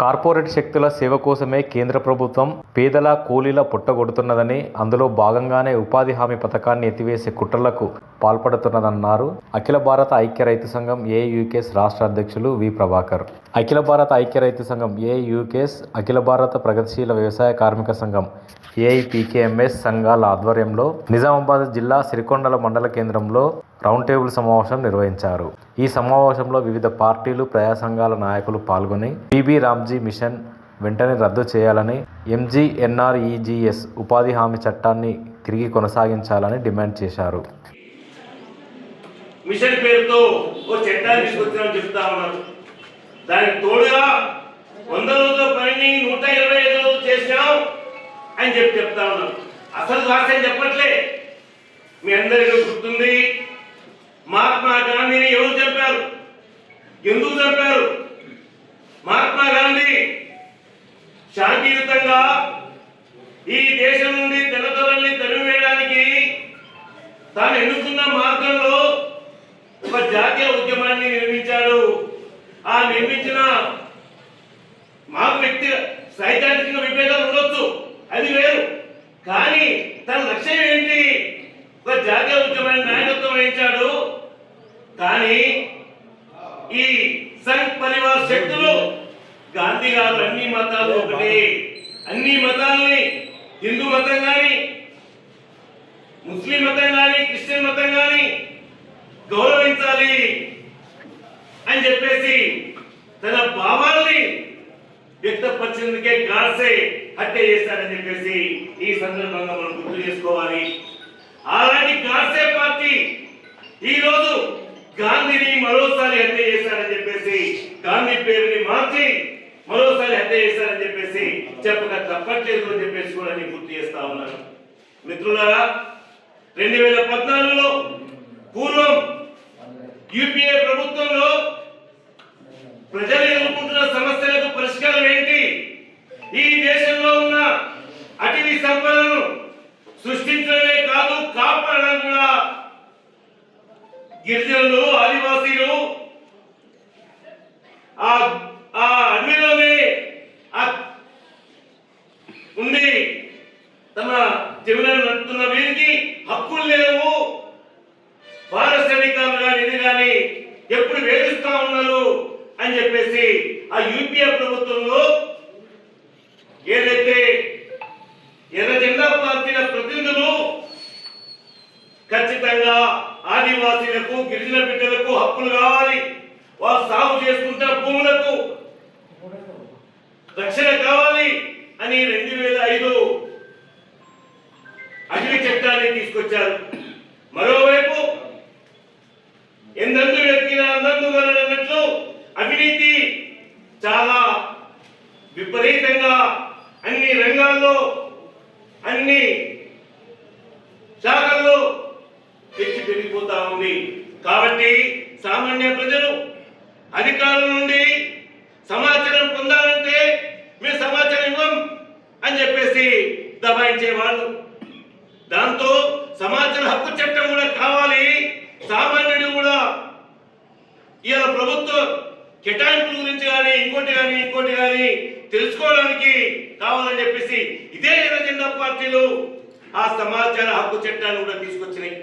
Corporate శక్తుల సేవ కోసమే కేంద్ర ప్రభుత్వం పేదల కూలీల పుట్టగొడుతున్నదని, అందులో భాగంగానే ఉపాధి హామీ పథకాన్ని ఎత్తివేసే కుట్రలకు పాల్పడుతున్నదన్నారు అఖిల భారత ఐక్య రైతు సంఘం ఏఐయూకేఎస్ రాష్ట్ర అధ్యక్షులు వి ప్రభాకర్. అఖిల భారత ఐక్య రైతు సంఘం ఏఐయూకేఎస్, అఖిల భారత ప్రగతిశీల వ్యవసాయ కార్మిక సంఘం ఏఐపీకేఎంఎస్ సంఘాల ఆధ్వర్యంలో నిజామాబాద్ జిల్లా సిరికొండల మండల కేంద్రంలో రౌండ్ టేబుల్ సమావేశం నిర్వహించారు. ఈ సమావేశంలో వివిధ పార్టీలు, ప్రజా సంఘాల నాయకులు పాల్గొని పీబీ రామ్జీ మిషన్ వెంటనే రద్దు చేయాలని, ఎంజీఎన్ఆర్ఈజీఎస్ ఉపాధి హామీ చట్టాన్ని తిరిగి కొనసాగించాలని డిమాండ్ చేశారు. మిషన్ పేరుతో ఓ చట్టాన్ని తీసుకొచ్చామని చెప్తా ఉన్నారు. దానికి తోడుగా 100 రోజుల పనిని 125 రోజులు చేసినాం అని చెప్తా ఉన్నారు. అసలు రాష్ట్రం చెప్పట్లే. మీ అందరికీ గుర్తుంది, మహాత్మా గాంధీని ఎవరు చంపారు, ఎందుకు చంపారు? మహాత్మా గాంధీ శాంతియుతంగా ఈ దేశం నుండి తెల్లదొరల్ని తరిమివేయడానికి తాను ఎన్నుకున్న మార్గంలో ఒక జాతీయ ఉద్యమాన్ని నిర్మించాడు. ఆ నిర్మించిన మాకు వ్యక్తి సైద్ధాంతిక విభేదాలు ఉండొచ్చు, అది వేరు. కానీ తన లక్ష్యం ఏంటి? ఒక జాతీయ ఉద్యమాన్ని నాయకత్వం వహించాడు. కానీ ఈ సంఘ్ పరివార్ శక్తులు, గాంధీ గారు అన్ని మతాలు ఒకటే, అన్ని మతాలని, హిందూ మతం కానీ, ముస్లిం మతం కానీ, క్రిస్టియన్ మతం కానీ గౌరవించాలి అని చెప్పేసి తన భావాల్ని వ్యక్తపరిచేందుకే గాడ్సే హత్య చేశారని చెప్పేసి ఈ సందర్భంగా మనం గుర్తు చేసుకోవాలి. అలాంటి గాడ్సే పార్టీ ఈరోజు గాంధీని మరోసారి హత్య చేశారని చెప్పేసి, గాంధీ పేరుని మార్చి మరోసారి హత్య చేశారని చెప్పేసి చెప్పక తప్పట్లేదు అని చెప్పేసి కూడా నేను గుర్తు చేస్తా ఉన్నాను. మిత్రులారా, 2014లో పూర్వం యూపీఏ ప్రభుత్వంలో ప్రజలు ఎదుర్కొంటున్న సమస్యలకు పరిష్కారం ఏంటి? ఈ దేశంలో ఉన్న అటవీ సంపదను సృష్టించడమే కాదు, కాపాడడం కూడా. గిరిజనులు, ఆదివాసీలు ఆ అడవిలోనే ఉండి తమ జీవనాన్ని నడుపుతున్న వీరికి హక్కులు లేవు. ఫారెస్ట్ అధికారులు కానీ ఇది కానీ ఎప్పుడు వేధిస్తా ఉన్నారు అని చెప్పేసి ఆ యూపీఏ ప్రభుత్వంలో ఏదైతే ఎర్ర జెండా పార్టీల ప్రతినిధులు ఖచ్చితంగా ఆదివాసీలకు, గిరిజన బిడ్డలకు హక్కులు కావాలి, వారు సాగు చేసుకుంటున్న భూములకు రక్షణ కావాలి అని 2005 అటవీ చట్టాన్ని తీసుకొచ్చారు. మరోవైపు ఎందెందు వెతికినా అందందు అన్నట్లు అవినీతి చాలా విపరీతంగా అన్ని రంగాల్లో, అన్ని శాఖల్లో పెంచి పెరిగిపోతా ఉంది. కాబట్టి సామాన్య ప్రజలు అధికారుల నుండి సమాచారం పొందాలంటే మేము సమాచారం ఇవ్వం అని చెప్పేసి దబాయించేవాళ్ళు. దాంతో సమాచార హక్కు చట్టం కూడా కావాలి. సామాన్యుడు కూడా ఇవాళ ప్రభుత్వ కేటాయింపుల గురించి కానీ ఇంకోటి కానీ తెలుసుకోవడానికి కావాలని చెప్పేసి ఇదే ఎర్ర జెండా పార్టీలు ఆ సమాచార హక్కు చట్టాన్ని కూడా తీసుకొచ్చినాయి.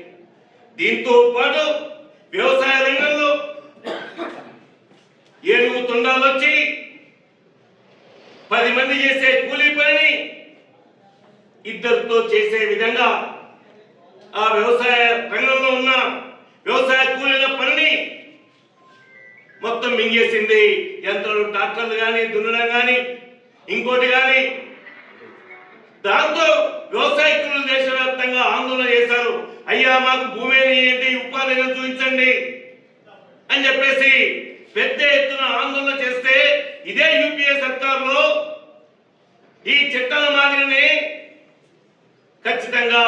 దీంతో పాటు వ్యవసాయ రంగంలో ఏనుగు తొండాలు వచ్చి 10 మంది చేసే కూలీ పనిని 2తో చేసే విధంగా ఆ వ్యవసాయ రంగంలో ఉన్న వ్యవసాయ కూలీల పనిని మొత్తం మింగేసింది. యంత్రాలు, ట్రాక్టర్లు కానీ, దున్నడం కానీ, ఇంకోటి కానీ. దాంతో వ్యవసాయ కూలీలు దేశవ్యాప్తంగా ఆందోళన చేశారు. అయ్యా, మాకు భూమి ఏంటి, ఉపాధి చూపించండి అని చెప్పేసి పెద్ద ఎత్తున ఆందోళన చేస్తే ఇదే యూపీఏ సర్కారులో ఈ చట్టాల మాదిరిని ఖచ్చితంగా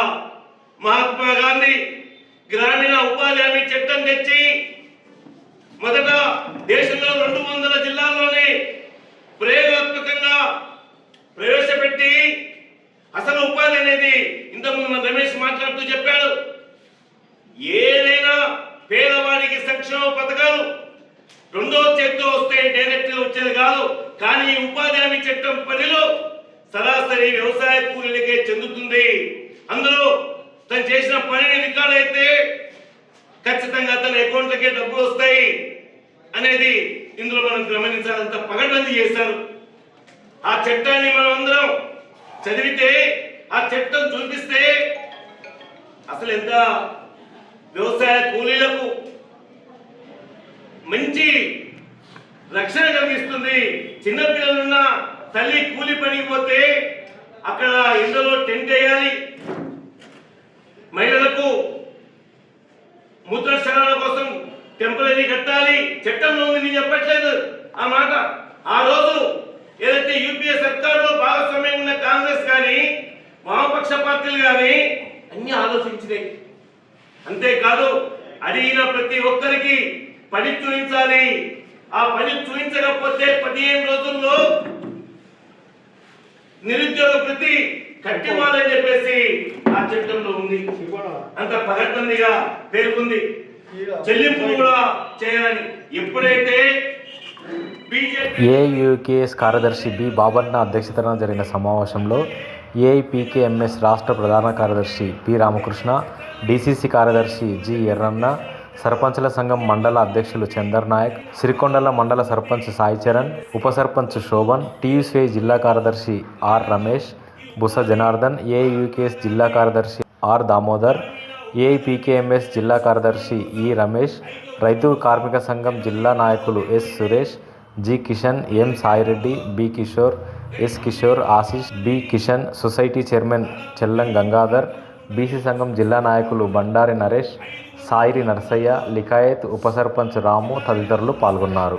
మహాత్మా గాంధీ గ్రామీణ ఉపాధి హామీ చట్టం తెచ్చి మొదట దేశంలో 200 జిల్లాల్లోనే ప్రయోగాత్మకంగా ప్రవేశపెట్టి అసలు ఉపాధి అనేది ఇంతకుముందు మన రమేష్ మాట్లాడుతూ చెప్పాడు. ఏదైనా పేదవాడికి సంక్షేమ పథకాలు రెండో చేత్తో వస్తే డైరెక్ట్ గా వచ్చేది కాదు. కానీ ఉపాధి హామీ చట్టం పరిధిలో సరాసరి వ్యవసాయ కూలీలకే చెందుతుంది. అందులో తను చేసిన పనిని రికార్డ్ అయితే ఖచ్చితంగా తన అకౌంట్లకే డబ్బులు వస్తాయి అనేది ఇందులో మనం గమనించాలంత పగడ్బందీ చేశారు. ఆ చట్టాన్ని మనం అందరం చదివితే, ఆ చట్టం చూపిస్తే అసలు ఎంత వ్యవసాయ కూలీలకు మంచి రక్షణ కలిగిస్తుంది. చిన్నపిల్లలున్న తల్లి కూలి పనికి పోతే అక్కడ ఎండలో టెంట్ వేయాలి, మహిళలకు మూత్రశాలల కోసం టెంపరీ కట్టాలి. చట్టంలో ఉంది, నేను చెప్పట్లేదు ఆ మాట. ఆ రోజు ఏదైతే యూపీఏ సర్కారులో భాగస్వామ్యం ఉన్న కాంగ్రెస్ కానీ వామపక్ష పార్టీలు కానీ అన్ని ఆలోచించినాయి. అంతేకాదు అడిగిన ప్రతి ఒక్కరికి పని చూపించాలి. ఆ పని చూపించకపోతే 15 రోజుల్లో నిరుద్యోగ వృత్తి కట్టివ్వాలని చెప్పేసి ఆ చట్టంలో ఉంది. అంత పగడ్బందీగా పేర్కొంది. చెల్లింపు కూడా చేయాలని. ఎప్పుడైతే ఏఐయుకేఎస్ కార్యదర్శి బి బాబన్న అధ్యక్షతన జరిగిన సమావేశంలో ఏఐపీకేఎంఎస్ రాష్ట్ర ప్రధాన కార్యదర్శి పి రామకృష్ణ, డిసిసి కార్యదర్శి జి ఎర్రన్న, సర్పంచుల సంఘం మండల అధ్యక్షులు చందర్ నాయక్, సిరికొండల మండల సర్పంచ్ సాయి చరణ్, ఉప సర్పంచ్ శోభన్, టీయూసీఐ జిల్లా కార్యదర్శి ఆర్ రమేష్, బుస జనార్దన్, ఏఐయుకేఎస్ జిల్లా కార్యదర్శి ఆర్ దామోదర్, ఏఐపీకేఎంఎస్ జిల్లా కార్యదర్శి ఈ రమేష్, రైతు కార్మిక సంఘం జిల్లా నాయకులు S Suresh, G Kishan, M Saireddy, B Kishore, S Kishore, Ashish, B Kishan, society chairman Chellam Gangadhar, BC సంఘం జిల్లా నాయకులు బండారి నరేష్, సాయిరి నరసయ్య, లికాయత్, ఉప సర్పంచ్ రాము తదితరులు పాల్గొన్నారు.